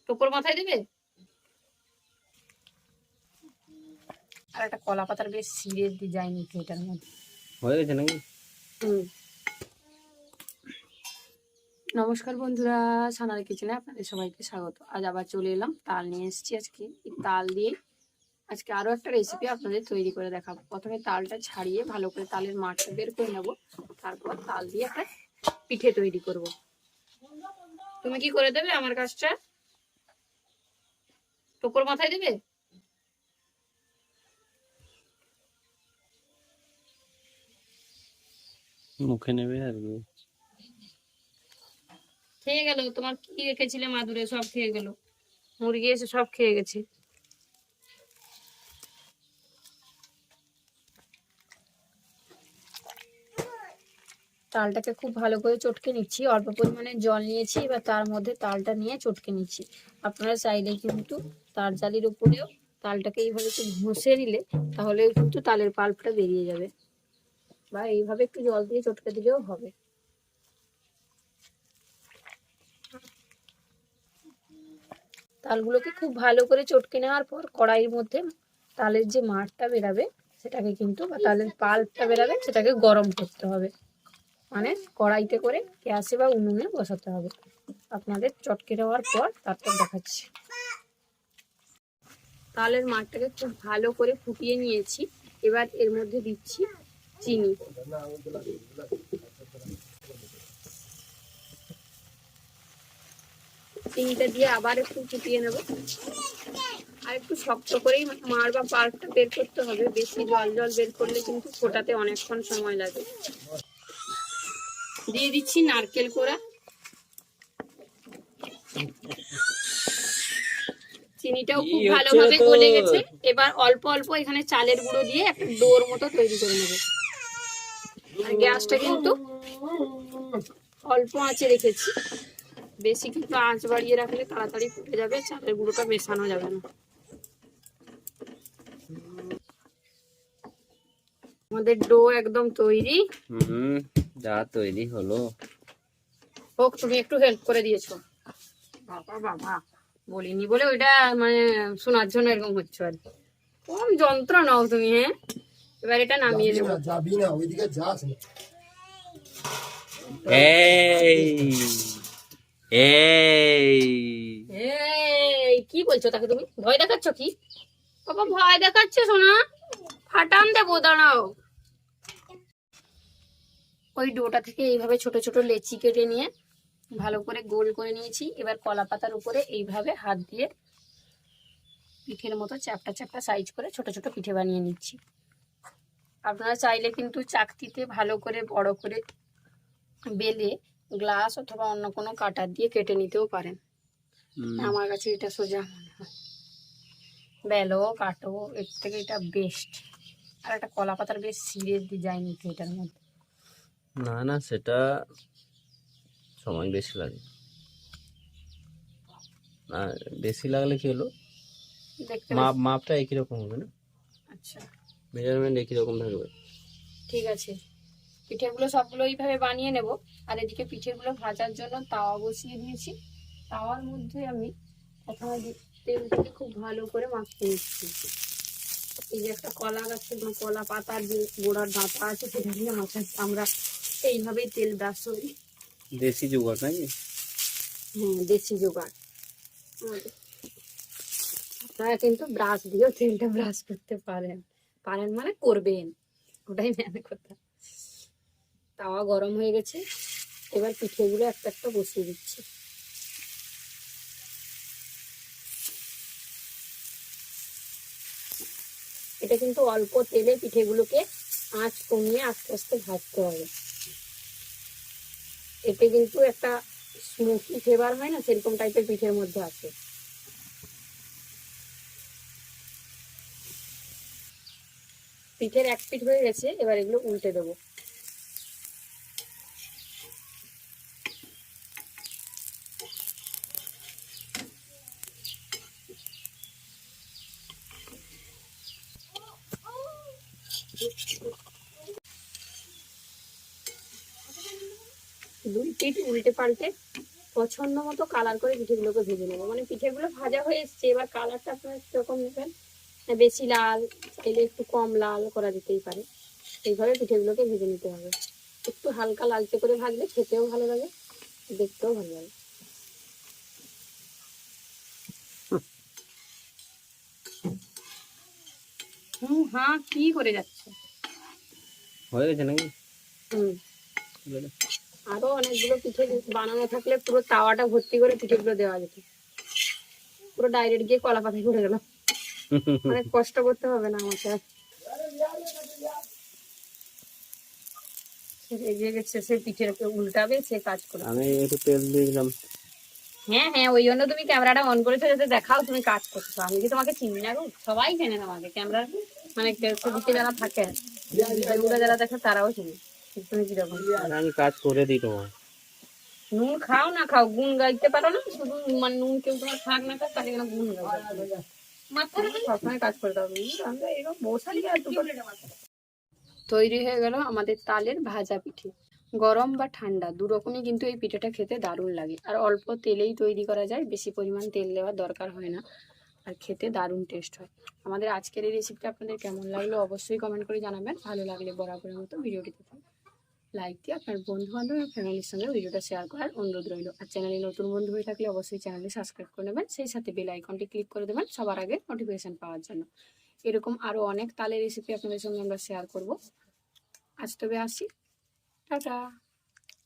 টোপর মাথায় দেবে। আর একটা কলা পাতার বেশ সিরিয়াস ডিজাইন আছে এটার মধ্যে। হয়ে গেছে নাকি? নমস্কার বন্ধুরা, সানার কিচেনে আপনাদের সবাইকে স্বাগত। আজ আবার চলে এলাম, তাল নিয়ে এসেছি আজকে। এই তাল দিয়ে আজকে আরো একটা রেসিপি আপনাদের তৈরি করে দেখাবো। প্রথমে তালটা ছাড়িয়ে ভালো করে তালের মাঠটা বের করে নেব, তারপর তাল দিয়ে একটা পিঠে তৈরি করব। তুমি কি করে দেবে আমার কাজটা? টোপর মাথায় দেবে। মুখে নেবে আর কি। খেয়ে গেল, তোমার কি রেখেছিলে মাদুরে সব খেয়ে গেল, মুরগি এসে সব খেয়ে গেছে। তালটাকে খুব ভালো করে চটকে নিচ্ছি, অল্প পরিমাণে জল নিয়েছি, এবার তার মধ্যে তালটা নিয়ে চটকে নিচ্ছি। আপনারা চাইলে কিন্তু তার জালির উপরেও তালটাকে এইভাবে একটু ঘষে নিলে তাহলে কিন্তু তালের পাল্পটা বেরিয়ে যাবে, বা এইভাবে একটু জল দিয়ে চটকে দিলেও হবে। তালগুলোকে খুব ভালো করে চটকে নেওয়ার পর কড়াইয়ের মধ্যে তালের যে মাঠটা বেরাবে সেটাকে কিন্তু, বা তালের পাল্পটা বেরাবে সেটাকে গরম করতে হবে, মানে কড়াইতে করে গ্যাসে বা উনুনে বসাতে হবে। আপনাদের চটকে দেওয়ার পর তারপর দেখাচ্ছি। তালের মাঠটাকে খুব ভালো করে ফুটিয়ে নিয়েছি, এবার এর মধ্যে দিচ্ছি চিনি। চিনিটা দিয়ে আবার একটু ফুটিয়ে নেব, আর একটু শক্ত করেই মার বা পাল্পটা বের করতে হবে। বেশি জল জল বের করলে কিন্তু ফোটাতে অনেকক্ষণ সময় লাগে। দিয়ে দিচ্ছি নারকেল কোড়া। চিনিটাও খুব ভালোভাবে গলে গেছে, এবার অল্প অল্প এখানে চালের গুঁড়ো দিয়ে একটা ডোর মতো তৈরি করে নেব। আর গ্যাসটা কিন্তু অল্প আঁচে রেখেছি, বেশি কিন্তু আঁচ বাড়িয়ে রাখলে তাড়াতাড়ি ফুটে যাবে, চালের গুঁড়োটা মেশানো যাবে না। আমাদের ডো একদম তৈরি। যা তৈরি হলো। হোক, তুমি একটু হেল্প করে দিয়েছো। বাবা বাবা, বলিনি বলে ওইটা মানে শোনার জন্য এরকম হচ্ছে আর কি। কম যন্ত্র নাও তুমি। হ্যাঁ, এবার এটা নামিয়ে নেব। যাবি না, ওইদিকে যাস না। এই এই এই কি বলছো তাকে? তুমি ভয় দেখাচ্ছ কি? বাবা ভয় দেখাচ্ছে সোনা, ফাটান দেবো, দাঁড়াও। ওই ডোটা থেকে এইভাবে ছোট ছোট লেচি কেটে নিয়ে ভালো করে গোল করে নিয়েছি। এবার কলা পাতার উপরে এইভাবে হাত দিয়ে পিঠের মতো চ্যাপটা চ্যাপটা সাইজ করে ছোট ছোট পিঠে বানিয়ে নিচ্ছি। আপনারা চাইলে কিন্তু চাকতিতে ভালো করে বড় করে বেলে গ্লাস অথবা অন্য কোনো কাটার দিয়ে কেটে নিতেও পারেন। আমার কাছে এটা সোজা মনে হয়। বেলো কাটো, এর থেকে এটা বেস্ট। আর একটা কলা পাতার বেশ সিরিয়াস ডিজাইন আছে এটার মধ্যে। না না, সেটা সময় বেশি লাগে। আর বেশি লাগলে কি হলো, দেখতে মাপটা একই রকম হবে না? আচ্ছা, মেজারমেন্ট একই রকম থাকবে। ঠিক আছে। পিঠেগুলো সবগুলো এইভাবে বানিয়ে নেব। আর এদিকে পিঠেগুলো ভাজার জন্য তাওয়া বসিয়ে দিয়েছি। তাওয়ার মধ্যে আমি প্রথমে তেলটাকে খুব ভালো করে মাখিয়ে নিচ্ছি। এই যে একটা কলা গাছের কলা পাতার যে গোড়ার ডাঁটা আছে সেটা দিয়ে আমরা এইভাবেই তেল ব্রাশ করি। দেশি জোগাড় নাকি? হ্যাঁ, দেশি জোগাড়। আপনারা কিন্তু ব্রাশ দিয়েও তেলটা ব্রাশ করতে পারেন, পারেন মানে করবেন, ওটাই মেন কথা। তাওয়া গরম হয়ে গেছে, এবার পিঠেগুলো একটা একটা বসিয়ে দিচ্ছি। এটা কিন্তু অল্প তেলে পিঠেগুলোকে আঁচ কমিয়ে আস্তে আস্তে ভাজতে হবে। এতে কিন্তু একটা স্মোকি ফ্লেভার হয় না, সেরকম টাইপের পিঠের মধ্যে আছে। পিঠের এক পিঠ হয়ে গেছে, এবার এগুলো উল্টে দেবো। দুই পিঠ উল্টে পাল্টে পছন্দ মতো কালার করে পিঠেগুলোকে ভেজে নেবো। মানে পিঠেগুলো ভাজা হয়ে এসছে, এবার কালারটা আপনারা কিরকম নেবেন, বেশি লাল চাইলে একটু কম লাল করা যেতেই পারে। এইভাবে পিঠেগুলোকে ভেজে নিতে হবে। একটু হালকা লালচে করে ভাজলে খেতেও ভালো লাগে, দেখতেও ভালো লাগে। হ্যাঁ, কি করে যাচ্ছে? হয়ে গেছে নাকি? হুম, বলে। আরো অনেকগুলো পিঠে বানানো থাকলে পুরো তাওয়াটা ভর্তি করে পিঠেগুলো দেওয়া যেত। পুরো ডাইরেক্ট গিয়ে কলা পাতায় করে গেল, অনেক কষ্ট করতে হবে না আমাকে। এগিয়ে গেছে, সে পিঠের উল্টাবে, সে কাজ করে। আমি একটু তেল দিয়ে দিলাম। হ্যাঁ হ্যাঁ, ওই জন্য তুমি ক্যামেরাটা অন করেছো যাতে দেখাও তুমি কাজ করছো। আমি কি তোমাকে চিনি না গো? সবাই চেনে তোমাকে, ক্যামেরা মানে ছবিতে যারা থাকে, ভিডিওগুলো যারা দেখে তারাও চেনে তুমি কিরকম। আর আমি কাজ করে দিই তোমার। নুন খাও না খাও, গুণ গাইতে পারো না? শুধু মানে নুন কেউ তোমার থাক না থাক, তাকে যেন গুণ গাইতে মাথায় রেখে সবসময় কাজ করতে হবে। আমরা এরকম বসালি আর দুটো। তৈরি হয়ে গেল আমাদের তালের ভাজা পিঠে। গরম বা ঠান্ডা দু রকমই কিন্তু এই পিঠেটা খেতে দারুণ লাগে। আর অল্প তেলেই তৈরি করা যায়, বেশি পরিমাণ তেল দেওয়ার দরকার হয় না, আর খেতে দারুণ টেস্ট হয়। আমাদের আজকের এই রেসিপিটা আপনাদের কেমন লাগলো অবশ্যই কমেন্ট করে জানাবেন। ভালো লাগলে বরাবরের মতো ভিডিওটিতে লাইক দিয়ে আপনার বন্ধু বান্ধব এবং ফ্যামিলির সঙ্গে ভিডিওটা শেয়ার করার অনুরোধ রইল। আর চ্যানেলে নতুন বন্ধু হয়ে থাকলে অবশ্যই চ্যানেলে সাবস্ক্রাইব করে নেবেন, সেই সাথে বেল আইকনটি ক্লিক করে দেবেন সবার আগে নোটিফিকেশন পাওয়ার জন্য। এরকম আরো অনেক তালের রেসিপি আপনাদের সঙ্গে আমরা শেয়ার করব। আজ তবে আসি, টাটা।